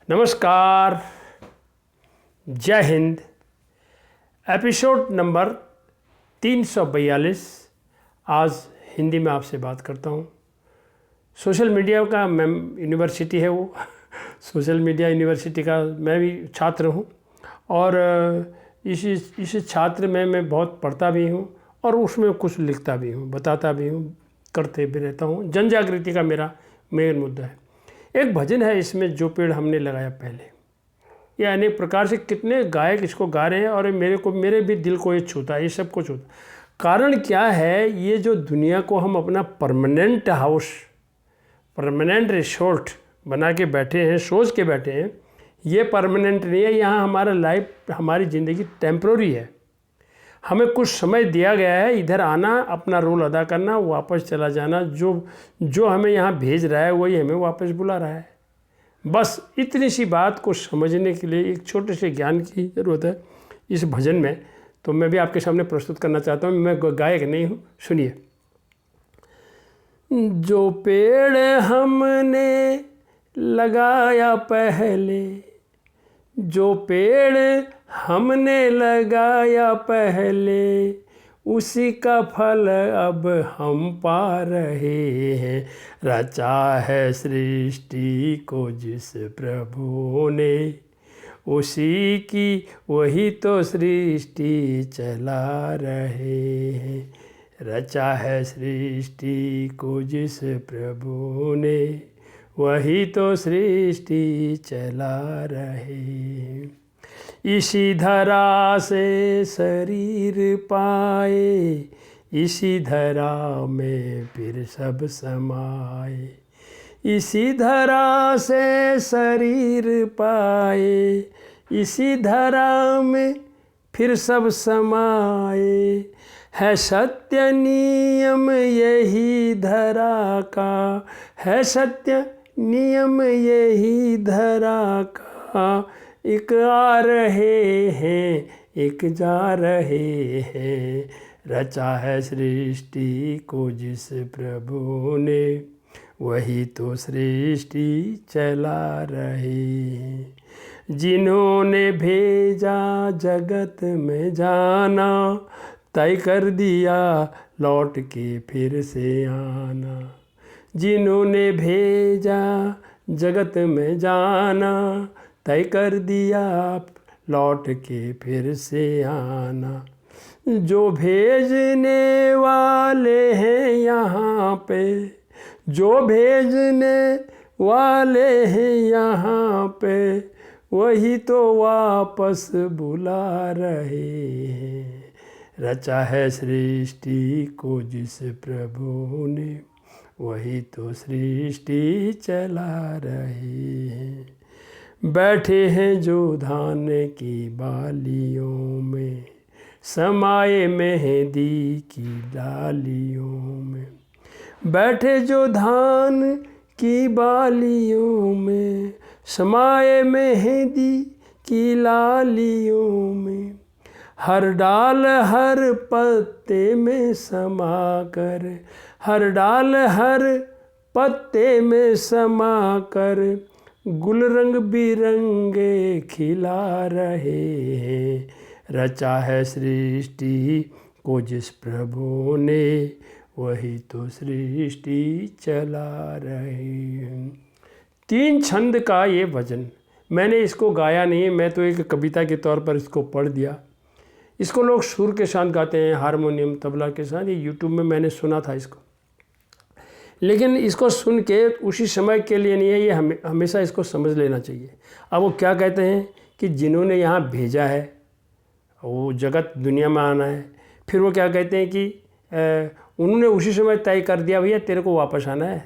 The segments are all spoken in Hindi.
नमस्कार, जय हिंद। एपिसोड नंबर 342 आज हिंदी में आपसे बात करता हूँ। सोशल मीडिया का मैं यूनिवर्सिटी है वो सोशल मीडिया यूनिवर्सिटी का मैं भी छात्र हूँ और इस छात्र में मैं बहुत पढ़ता भी हूँ और उसमें कुछ लिखता भी हूँ, बताता भी हूँ, करते भी रहता हूँ। जन जागृति का मेरा मेन मुद्दा है। एक भजन है इसमें, जो पेड़ हमने लगाया पहले। ये अनेक प्रकार से कितने गायक इसको गा रहे हैं और मेरे भी दिल को ये छूता है, ये सब को छूता। कारण क्या है, ये जो दुनिया को हम अपना परमानेंट हाउस, परमानेंट रिसोर्ट बना के बैठे हैं, सोच के बैठे हैं, ये परमानेंट नहीं है। यहाँ हमारा लाइफ, हमारी ज़िंदगी टेम्प्रोरी है। हमें कुछ समय दिया गया है, इधर आना, अपना रोल अदा करना, वापस चला जाना। जो हमें यहाँ भेज रहा है वही हमें वापस बुला रहा है। बस इतनी सी बात को समझने के लिए एक छोटे से ज्ञान की ज़रूरत है इस भजन में। तो मैं भी आपके सामने प्रस्तुत करना चाहता हूँ। मैं गायक नहीं हूँ, सुनिए। जो पेड़ हमने लगाया पहले, जो पेड़ हमने लगाया पहले, उसी का फल अब हम पा रहे हैं। रचा है सृष्टि को जिस प्रभु ने, उसी की वही तो सृष्टि चला रहे हैं। रचा है सृष्टि को जिस प्रभु ने, वही तो सृष्टि चला रहे हैं। इसी धरा से शरीर पाए, इसी धरा में फिर सब समाए। इसी धरा से शरीर पाए, इसी धरा में फिर सब समाए। है सत्य नियम यही धरा का, है सत्य नियम यही धरा का। एक आ रहे हैं, एक जा रहे हैं। रचा है सृष्टि को जिस प्रभु ने, वही तो सृष्टि चला रहे हैं। जिन्होंने भेजा जगत में जाना, तय कर दिया लौट के फिर से आना। जिन्होंने भेजा जगत में जाना, तय कर दिया लौट के फिर से आना। जो भेजने वाले हैं यहाँ पे, जो भेजने वाले हैं यहाँ पे, वही तो वापस बुला रहे हैं। रचा है सृष्टि को जिस प्रभु ने, वही तो सृष्टि चला रहे हैं। बैठे हैं जो धान की बालियों में, समाए मेहंदी की डालियों में। बैठे जो धान की बालियों में, समाए मेहंदी की लालियों में। हर डाल हर पत्ते में समा कर, हर डाल हर पत्ते में समा कर, गुल रंग बिरंगे खिला रहे हैं। रचा है सृष्टि को जिस प्रभु ने, वही तो सृष्टि चला रहे हैं। 3 छंद का ये भजन, मैंने इसको गाया नहीं, मैं तो एक कविता के तौर पर इसको पढ़ दिया। इसको लोग सुर के साथ गाते हैं, हारमोनियम तबला के साथ। ये यूट्यूब में मैंने सुना था इसको, लेकिन इसको सुन के उसी समय के लिए नहीं है, ये हमेशा इसको समझ लेना चाहिए। अब वो क्या कहते हैं कि जिन्होंने यहाँ भेजा है, वो जगत दुनिया में आना है। फिर वो क्या कहते हैं कि उन्होंने उसी समय तय कर दिया, भैया तेरे को वापस आना है।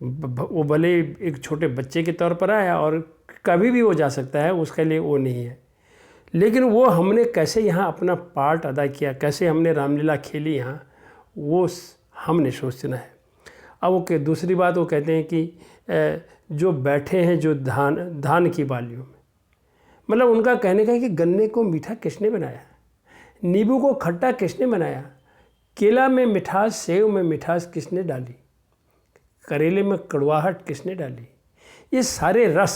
वो भले एक छोटे बच्चे के तौर पर आया और कभी भी वो जा सकता है, उसके लिए वो नहीं है। लेकिन वो हमने कैसे यहाँ अपना पार्ट अदा किया, कैसे हमने रामलीला खेली यहाँ, वो हमने सोचना है। अब वो दूसरी बात वो कहते हैं कि जो बैठे हैं जो धान की बालियों में, मतलब उनका कहने का है कि गन्ने को मीठा किसने बनाया, नींबू को खट्टा किसने बनाया, केला में मिठास, सेव में मिठास किसने डाली, करेले में कड़वाहट किसने डाली। ये सारे रस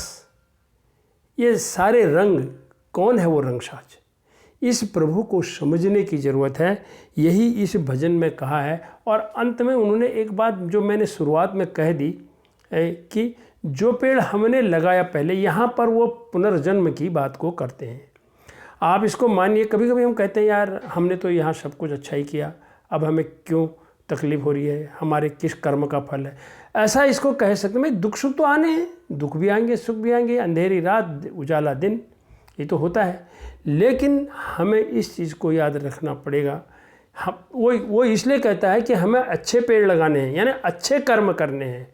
ये सारे रंग कौन है वो रंगसाज, इस प्रभु को समझने की ज़रूरत है। यही इस भजन में कहा है। और अंत में उन्होंने एक बात जो मैंने शुरुआत में कह दी कि जो पेड़ हमने लगाया पहले, यहाँ पर वो पुनर्जन्म की बात को करते हैं। आप इसको मानिए, कभी कभी हम कहते हैं यार हमने तो यहाँ सब कुछ अच्छा ही किया, अब हमें क्यों तकलीफ़ हो रही है, हमारे किस कर्म का फल है, ऐसा इसको कह सकते हैं। दुख सुख तो आने हैं, दुख भी आएंगे सुख भी आएंगे, अंधेरी रात उजाला दिन, ये तो होता है। लेकिन हमें इस चीज़ को याद रखना पड़ेगा। हम वो इसलिए कहता है कि हमें अच्छे पेड़ लगाने हैं, यानी अच्छे कर्म करने हैं।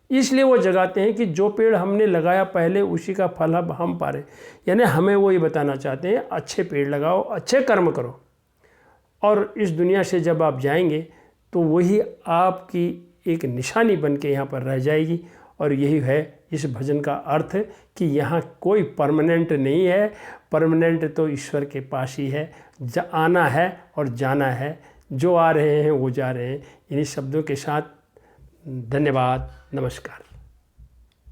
इसलिए वो जगाते हैं कि जो पेड़ हमने लगाया पहले उसी का फल अब हम पा रहे, यानी हमें वो ये बताना चाहते हैं अच्छे पेड़ लगाओ, अच्छे कर्म करो, और इस दुनिया से जब आप जाएंगे तो वही आपकी एक निशानी बन के यहाँ पर रह जाएगी। और यही है इस भजन का अर्थ कि यहाँ कोई परमानेंट नहीं है, परमानेंट तो ईश्वर के पास ही है। आना है और जाना है, जो आ रहे हैं वो जा रहे हैं। इन्हीं शब्दों के साथ धन्यवाद, नमस्कार।